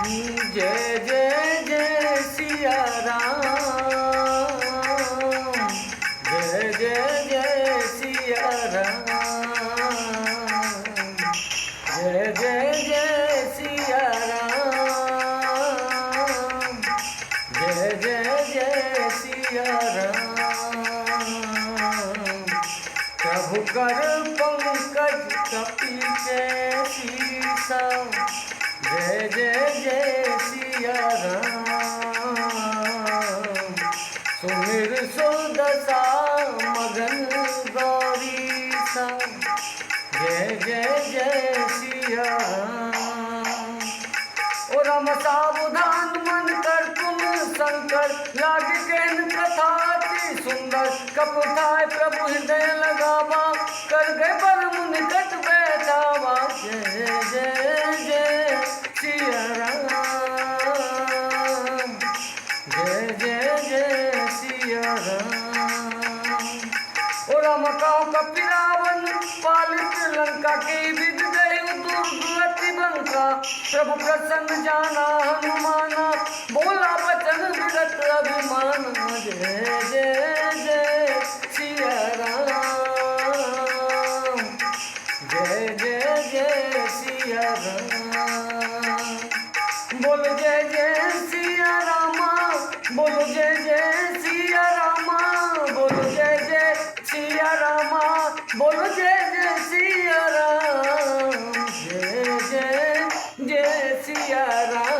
जय जय जय सिया राम, जय जय जय सिया राम, जय जय जय सिया राम, जय जय जय सिया राम। प्रभु कर पंकज कपीछे शीसा, जय जय जय सिया राम। सुमिर सुदशा मगन गौरी सा, जय जय जय सिया राम। ओ राम सावधान मन कर तुम शंकर, लाग केन कथा अति सुंदर। कपथाय प्रभु हृदय लगावा, कर गए परम निकट बैठावा। जय जय जय सिया राम, जय जय जय सिया राम। ओ राम काऊ कपिरावन पालित लंका की विद गई दुर्गति बंका। प्रभु प्रसन्न जाना हनुमाना, बोला वचन विरत अभिमाना। जय जय जय सिया राम, जय जय जय सिया राम। बोलो जय जय सिया रामा, बोलो जय जय सिया रामा, बोलो जय जय सिया रामा, बोलो जय जय सिया राम, जय जय जय सिया राम।